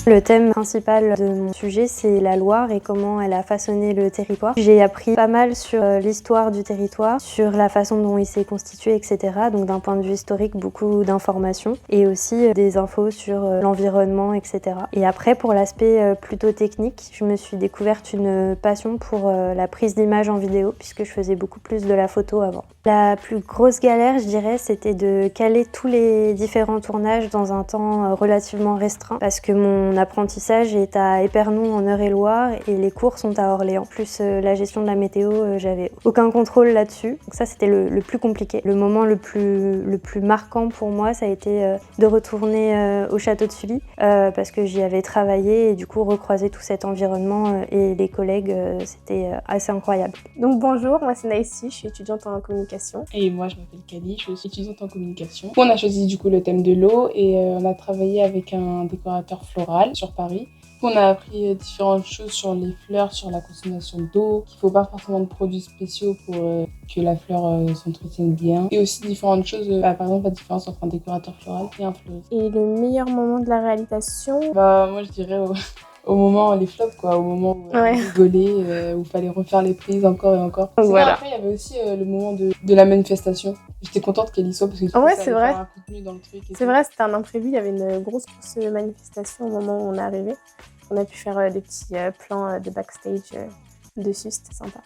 Le thème principal de mon sujet, c'est la Loire et comment elle a façonné le territoire. J'ai appris pas mal sur l'histoire du territoire, sur la façon dont il s'est constitué, etc. Donc d'un point de vue historique, beaucoup d'informations et aussi des infos sur l'environnement, etc. Et après, pour l'aspect plutôt technique, je me suis découverte une passion pour la prise d'images en vidéo puisque je faisais beaucoup plus de la photo avant. La plus grosse galère, je dirais, c'était de caler tous les différents tournages dans un temps relativement restreint parce que mon apprentissage est à Épernon en Eure-et-Loire et les cours sont à Orléans. Plus la gestion de la météo, j'avais aucun contrôle là-dessus. Donc ça, c'était le plus compliqué. Le moment le plus marquant pour moi, ça a été de retourner au château de Sully parce que j'y avais travaillé et du coup recroiser tout cet environnement et les collègues, c'était assez incroyable. Donc bonjour, moi c'est Naïssi, je suis étudiante en communication. Et moi je m'appelle Kali, je suis étudiante en communication. On a choisi du coup le thème de l'eau et on a travaillé avec un décorateur floral sur Paris. On a appris différentes choses sur les fleurs, sur la consommation d'eau, qu'il ne faut pas forcément de produits spéciaux pour que la fleur s'entretienne bien. Et aussi différentes choses, par exemple la différence entre un décorateur floral et un fleuriste. Et le meilleur moment de la réalisation? Moi je dirais au moment, les flops quoi, au moment où on rigolait, où il fallait refaire les prises encore et encore. Voilà. Après il y avait aussi le moment de la manifestation. J'étais contente qu'elle y soit parce que ça allait faire un contenu dans le truc. C'est vrai, c'était un imprévu, il y avait une grosse manifestation au moment où on est arrivé. On a pu faire des petits plans de backstage dessus, c'était sympa.